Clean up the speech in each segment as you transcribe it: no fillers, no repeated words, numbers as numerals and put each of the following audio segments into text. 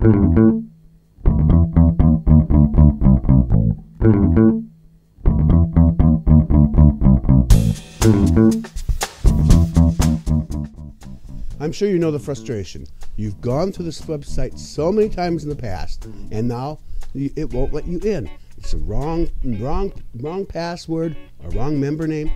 I'm sure you know the frustration. You've gone to this website so many times in the past, and now it won't let you in. It's a wrong password, a wrong member name.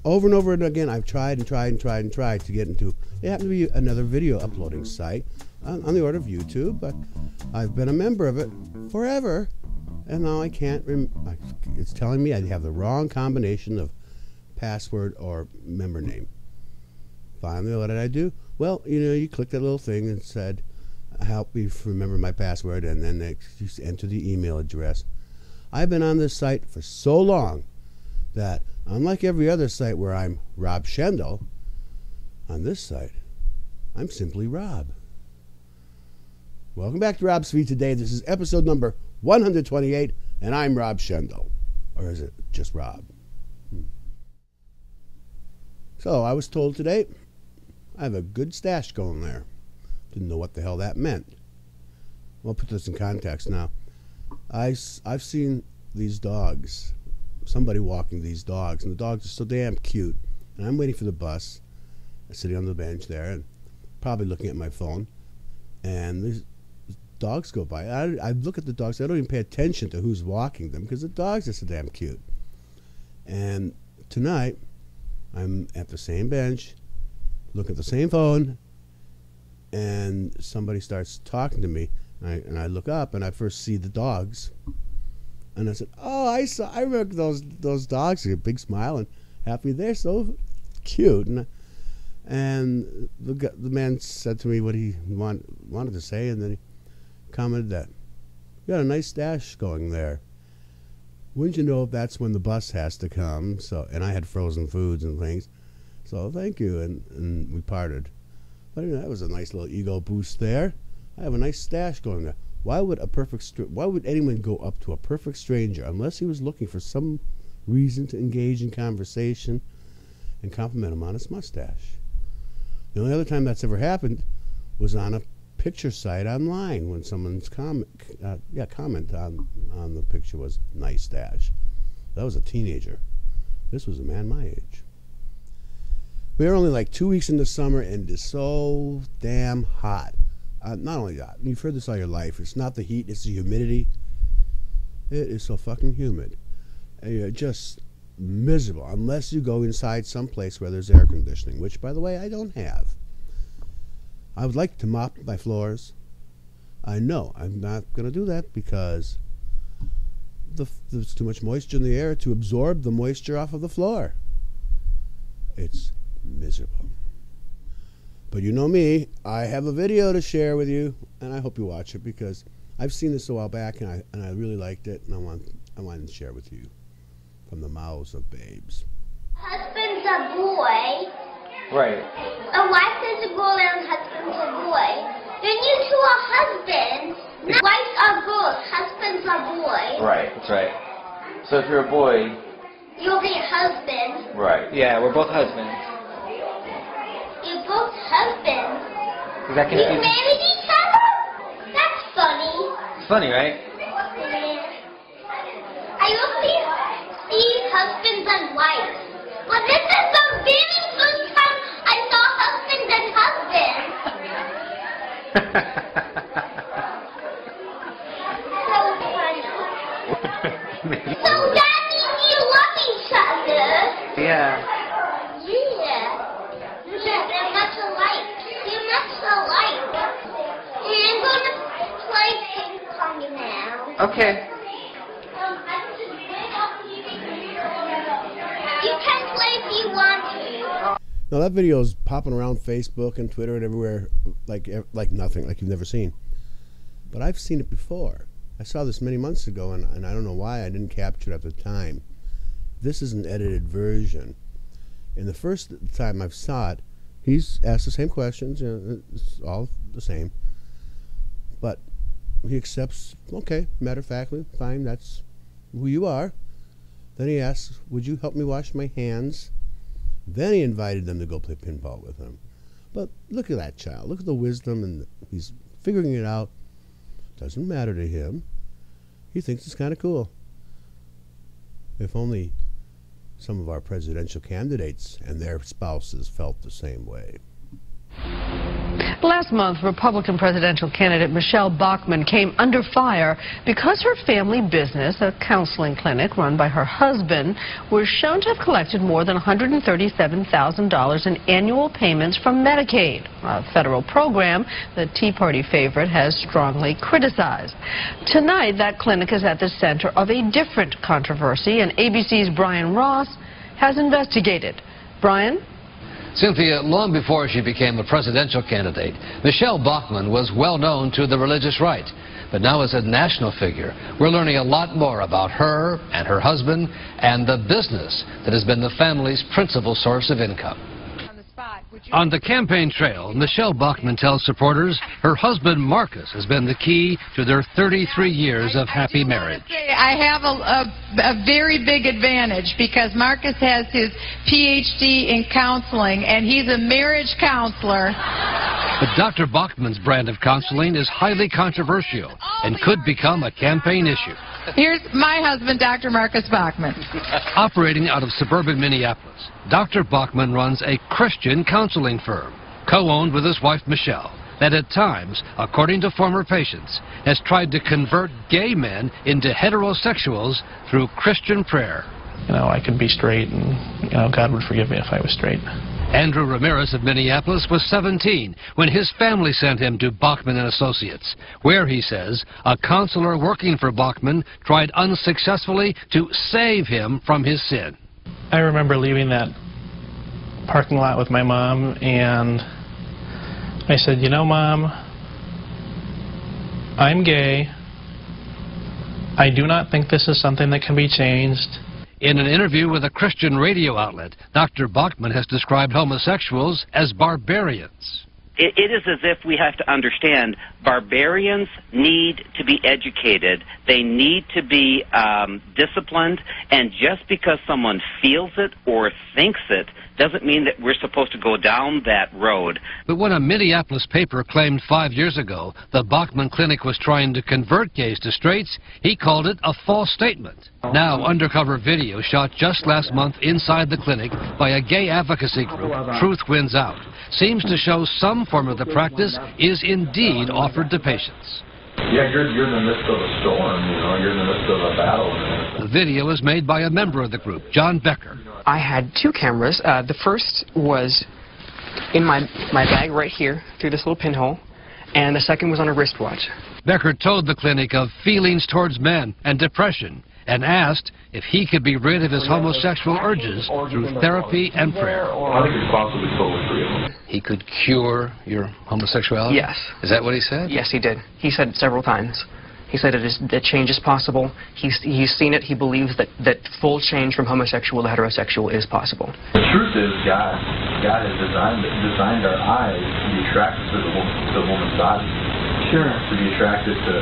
Over and over and again, I've tried to get into. It happened to be another video uploading site on the order of YouTube, but I've been a member of it forever, and now I can't. It's telling me I have the wrong combination of password or member name. Finally, what did I do? Well, you click that little thing and said, help me remember my password, and then you enter the email address. I've been on this site for so long that, unlike every other site where I'm Rob Schendel, on this site, I'm simply Rob. Welcome back to Rob's Feed today. This is episode number 128, and I'm Rob Schendel. Or is it just Rob? So, I was told today, I have a good stash going there. Didn't know what the hell that meant. Well, I'll put this in context now. I've seen these dogs, somebody walking these dogs, and the dogs are so damn cute. And I'm waiting for the bus, sitting on the bench there, and probably looking at my phone. And these dogs go by. I look at the dogs. I don't even pay attention to who's walking them because the dogs are so damn cute. And tonight, I'm at the same bench, look at the same phone, and somebody starts talking to me, and I look up, and I first see the dogs, and I said, "Oh, I remember those dogs." A big smile and happy. They're so cute, and the man said to me what he wanted to say, and then he commented that you got a nice stash going there. Wouldn't you know if that's when the bus has to come? So, and I had frozen foods and things. So thank you, and we parted. But that was a nice little ego boost there. I have a nice stash going there. Why would anyone go up to a perfect stranger unless he was looking for some reason to engage in conversation and compliment him on his mustache? The only other time that's ever happened was on a picture site online when someone's comment on the picture was nice stash. That was a teenager. This was a man my age. We are only like 2 weeks into summer, and it is so damn hot. Not only that, you've heard this all your life. It's not the heat, it's the humidity. It is so fucking humid. And you're just miserable unless you go inside someplace where there's air conditioning, which, by the way, I don't have. I would like to mop my floors. I know I'm not going to do that because there's too much moisture in the air to absorb the moisture off of the floor. It's miserable. But you know me, I have a video to share with you, and I hope you watch it because I've seen this a while back, and I really liked it, and I wanted to share it with you from the mouths of babes. Husband's a boy. Right. A wife is a girl and husband's a boy. Then you two are husbands. Wives are girls, husbands are boys. Right, that's right. So if you're a boy... You'll be a husband. Right. Yeah, we're both husbands. You're both husbands. Is that You married each other? That's funny. It's funny, right? Yeah. I usually see husbands and wives. But this is the very first time I saw husband and husband. So funny. So that means you love each other. Yeah. Yeah, they're much alike. You're much alike. And I'm going to play ping pong now. Okay. You can play if you want to. Now that video is popping around Facebook and Twitter and everywhere like nothing, like you've never seen. But I've seen it before. I saw this many months ago, and I don't know why I didn't capture it at the time. This is an edited version. And the first time I saw it, he's asked the same questions. It's all the same. But he accepts, okay, matter-of-factly, fine, that's who you are. Then he asks, would you help me wash my hands? Then he invited them to go play pinball with him. But look at that child. Look at the wisdom, and he's figuring it out. Doesn't matter to him. He thinks it's kind of cool. If only some of our presidential candidates and their spouses felt the same way. Last month, Republican presidential candidate Michele Bachman came under fire because her family business, a counseling clinic run by her husband, was shown to have collected more than $137,000 in annual payments from Medicaid, a federal program the Tea Party favorite has strongly criticized. Tonight, that clinic is at the center of a different controversy, and ABC's Brian Ross has investigated. Brian? Cynthia, long before she became a presidential candidate, Michele Bachman was well known to the religious right. But now as a national figure, we're learning a lot more about her and her husband and the business that has been the family's principal source of income. On the campaign trail, Michele Bachman tells supporters her husband Marcus has been the key to their 33 years of happy marriage. I have a very big advantage because Marcus has his PhD in counseling and he's a marriage counselor. But Dr. Bachman's brand of counseling is highly controversial and could become a campaign issue. Here's my husband, Dr. Marcus Bachman. Operating out of suburban Minneapolis, Dr. Bachman runs a Christian counseling firm, co-owned with his wife Michele, that at times, according to former patients, has tried to convert gay men into heterosexuals through Christian prayer. You know, I could be straight and, God would forgive me if I was straight. Andrew Ramirez of Minneapolis was 17 when his family sent him to Bachman & Associates, where, he says, a counselor working for Bachman tried unsuccessfully to save him from his sin. I remember leaving that parking lot with my mom, and I said, you know, Mom, I'm gay. I do not think this is something that can be changed. In an interview with a Christian radio outlet, Dr. Bachman has described homosexuals as barbarians. It is as if we have to understand barbarians need to be educated. They need to be disciplined. And just because someone feels it or thinks it doesn't mean that we're supposed to go down that road. But when a Minneapolis paper claimed 5 years ago the Bachman Clinic was trying to convert gays to straights, he called it a false statement. Now, undercover video shot just last month inside the clinic by a gay advocacy group, Truth Wins Out, seems to show some form of the practice is indeed offered to patients. Yeah, you're in the midst of a storm, you're in the midst of a battle. The video was made by a member of the group, John Becker. I had two cameras. The first was in my bag right here through this little pinhole, and the second was on a wristwatch. Becker told the clinic of feelings towards men and depression and asked if he could be rid of his homosexual urges through therapy and prayer. I think it's possibly totally free of them. He could cure your homosexuality? Yes. Is that what he said? Yes, he did. He said it several times. He said that change is possible. He's seen it. He believes that full change from homosexual to heterosexual is possible. The truth is, God has designed our eyes to be attracted to the woman's body. Sure. To be attracted to,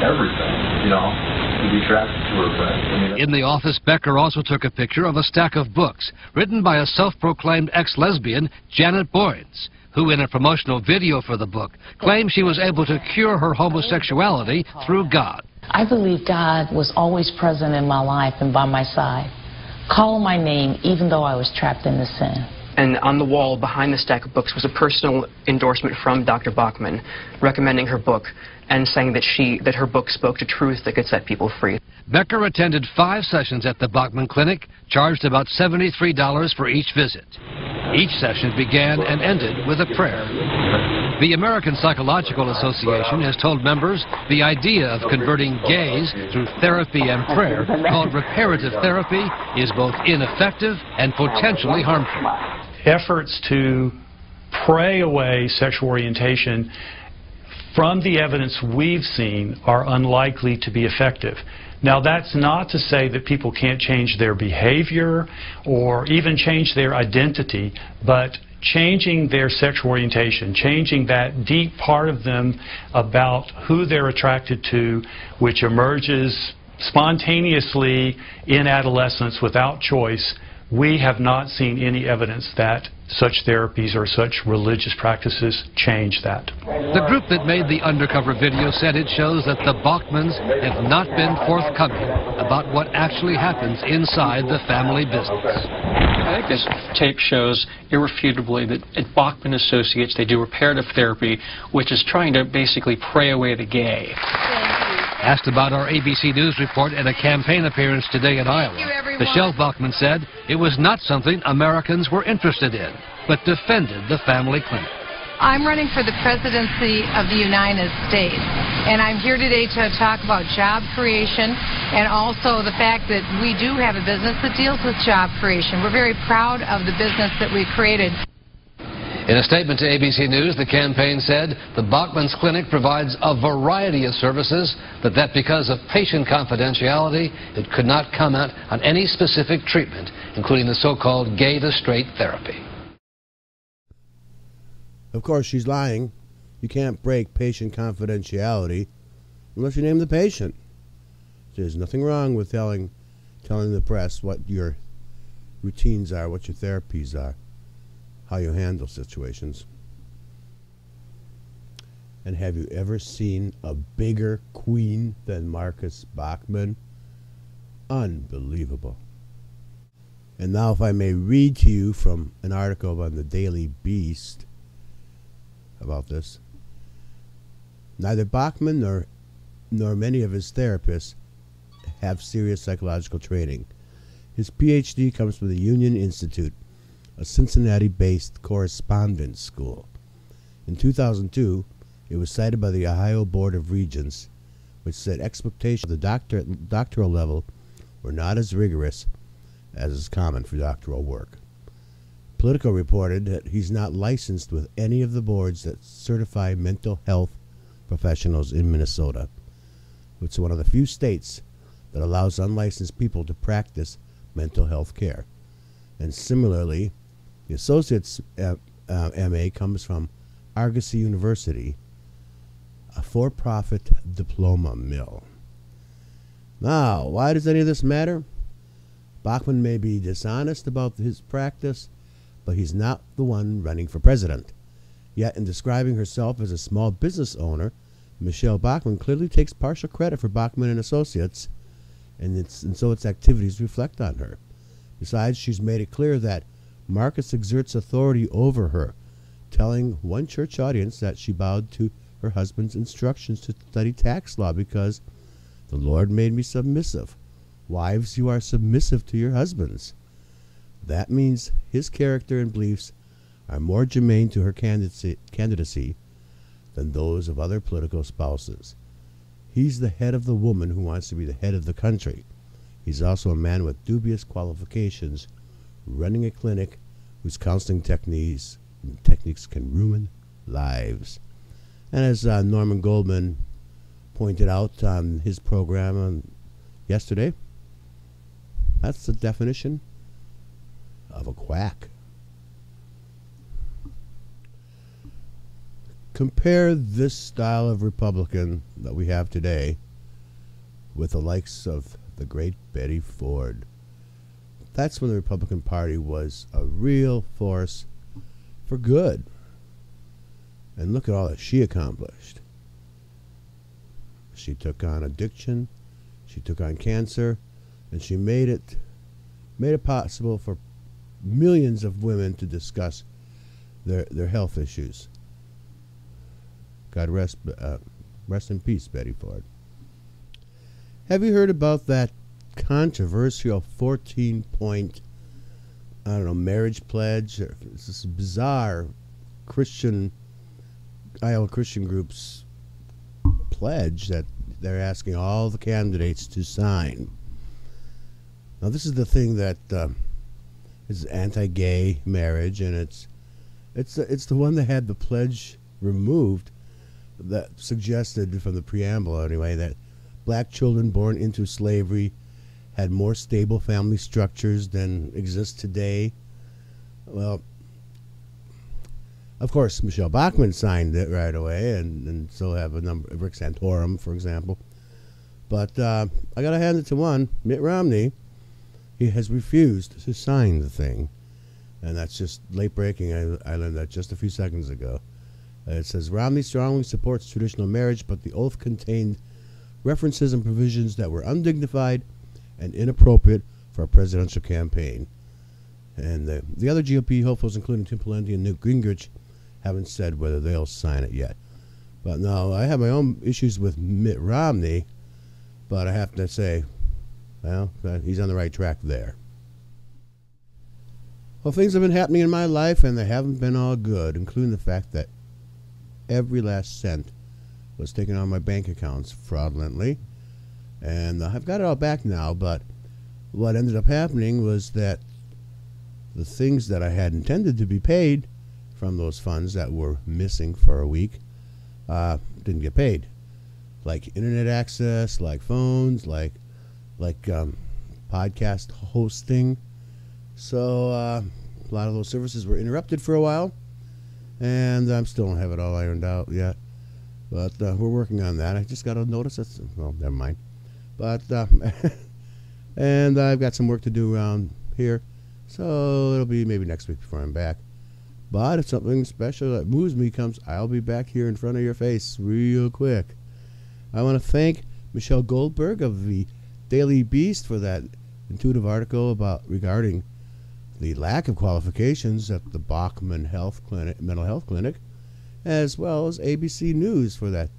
everything. To be attracted to her friends. In the office, Becker also took a picture of a stack of books written by a self-proclaimed ex-lesbian, Janet Boynes, who in a promotional video for the book claimed she was able to cure her homosexuality through God. I believe God was always present in my life and by my side, calling my name even though I was trapped in the sin. And on the wall behind the stack of books was a personal endorsement from Dr. Bachman recommending her book and saying that her book spoke to truth that could set people free. Becker attended 5 sessions at the Bachman Clinic, charged about $73 for each visit. Each session began and ended with a prayer. The American Psychological Association has told members the idea of converting gays through therapy and prayer, called reparative therapy, is both ineffective and potentially harmful. Efforts to pray away sexual orientation, from the evidence we've seen, are unlikely to be effective. Now, that's not to say that people can't change their behavior or even change their identity, but changing their sexual orientation, changing that deep part of them about who they're attracted to, which emerges spontaneously in adolescence without choice, We have not seen any evidence that such therapies or such religious practices change that. The group that made the undercover video said it shows that the Bachmans have not been forthcoming about what actually happens inside the family business. I think this tape shows irrefutably that at Bachman Associates they do reparative therapy, which is trying to basically pray away the gay. Asked about our ABC News report at a campaign appearance today in Iowa, Michele Bachman said it was not something Americans were interested in, but defended the family clinic. I'm running for the presidency of the United States, and I'm here today to talk about job creation and also the fact that we do have a business that deals with job creation. We're very proud of the business that we created. In a statement to ABC News, the campaign said the Bachman's clinic provides a variety of services, but that because of patient confidentiality, it could not comment on any specific treatment, including the so-called gay-to-straight therapy. Of course, she's lying. You can't break patient confidentiality unless you name the patient. There's nothing wrong with telling the press what your routines are, what your therapies are, how you handle situations. And have you ever seen a bigger queen than Marcus Bachman? Unbelievable. And now if I may read to you from an article on the Daily Beast about this. Neither Bachman nor many of his therapists have serious psychological training. His PhD comes from the Union Institute, a Cincinnati-based correspondence school. In 2002, it was cited by the Ohio Board of Regents, which said expectations at the doctoral level were not as rigorous as is common for doctoral work. Politico reported that he's not licensed with any of the boards that certify mental health professionals in Minnesota, which is one of the few states that allows unlicensed people to practice mental health care. And similarly, the associate's MA comes from Argosy University, a for-profit diploma mill. Now, why does any of this matter? Bachman may be dishonest about his practice, but he's not the one running for president. Yet, in describing herself as a small business owner, Michele Bachman clearly takes partial credit for Bachman and Associates, and so its activities reflect on her. Besides, she's made it clear that Marcus exerts authority over her, telling one church audience that she bowed to her husband's instructions to study tax law because the Lord made me submissive. Wives, you are submissive to your husbands. That means his character and beliefs are more germane to her candidacy than those of other political spouses. He's the head of the woman who wants to be the head of the country. He's also a man with dubious qualifications, running a clinic whose counseling techniques can ruin lives. And as Norman Goldman pointed out on his program yesterday, that's the definition of a quack. Compare this style of Republican that we have today with the likes of the great Betty Ford. That's when the Republican Party was a real force for good. And look at all that she accomplished. She took on addiction, she took on cancer, and she made it possible for millions of women to discuss their health issues. God rest in peace, Betty Ford. Have you heard about that controversial 14-point, marriage pledge? It's this bizarre Iowa Christian groups pledge that they're asking all the candidates to sign. Now, this is the thing that is anti-gay marriage, and it's the one that had the pledge removed that suggested, from the preamble anyway, that black children born into slavery had more stable family structures than exist today. Well, of course, Michele Bachman signed it right away, and so have a number, Rick Santorum, for example. But I got to hand it to one, Mitt Romney. he has refused to sign the thing. And that's just late breaking. I learned that just a few seconds ago. It says, Romney strongly supports traditional marriage, but the oath contained references and provisions that were undignified and inappropriate for a presidential campaign. And the other GOP hopefuls, including Tim Pawlenty and Newt Gingrich, haven't said whether they'll sign it yet. But no, I have my own issues with Mitt Romney, but I have to say, well, he's on the right track there. Well, things have been happening in my life, and they haven't been all good, including the fact that every last cent was taken out of my bank accounts fraudulently. And I've got it all back now, but what ended up happening was that the things that I had intended to be paid from those funds that were missing for a week didn't get paid. Like internet access, like phones, like podcast hosting. So a lot of those services were interrupted for a while, and I still don't have it all ironed out yet. But we're working on that. I just got a notice. Well, never mind. But and I've got some work to do around here, so it'll be maybe next week before I'm back. But if something special that moves me comes, I'll be back here in front of your face real quick. I want to thank Michelle Goldberg of the Daily Beast for that intuitive article regarding the lack of qualifications at the Bachman Mental Health Clinic, as well as ABC News for that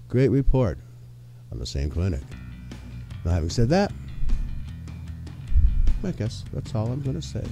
great report on the same clinic. Now, having said that, I guess that's all I'm going to say.